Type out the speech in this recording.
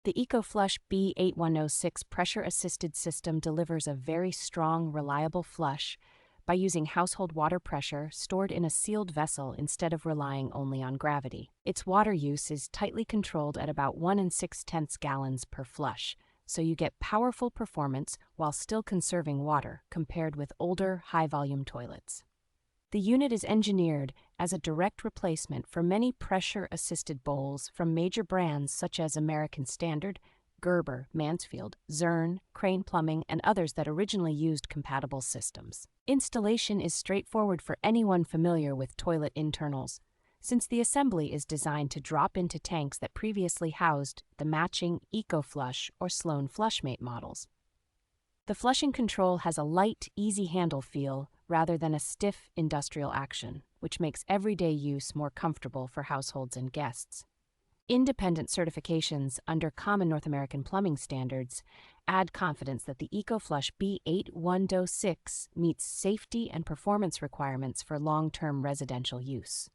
The EcoFlush B8106 pressure-assisted system delivers a very strong, reliable flush by using household water pressure stored in a sealed vessel instead of relying only on gravity. Its water use is tightly controlled at about 1 6/10 gallons per flush, so you get powerful performance while still conserving water compared with older, high-volume toilets. The unit is engineered as a direct replacement for many pressure-assisted bowls from major brands such as American Standard, Gerber, Mansfield, Zurn, Crane Plumbing, and others that originally used compatible systems. Installation is straightforward for anyone familiar with toilet internals, since the assembly is designed to drop into tanks that previously housed the matching EcoFlush or Sloan Flushmate models. The flushing control has a light, easy handle feel rather than a stiff industrial action, which makes everyday use more comfortable for households and guests. Independent certifications under common North American plumbing standards add confidence that the EcoFlush B8106 meets safety and performance requirements for long-term residential use.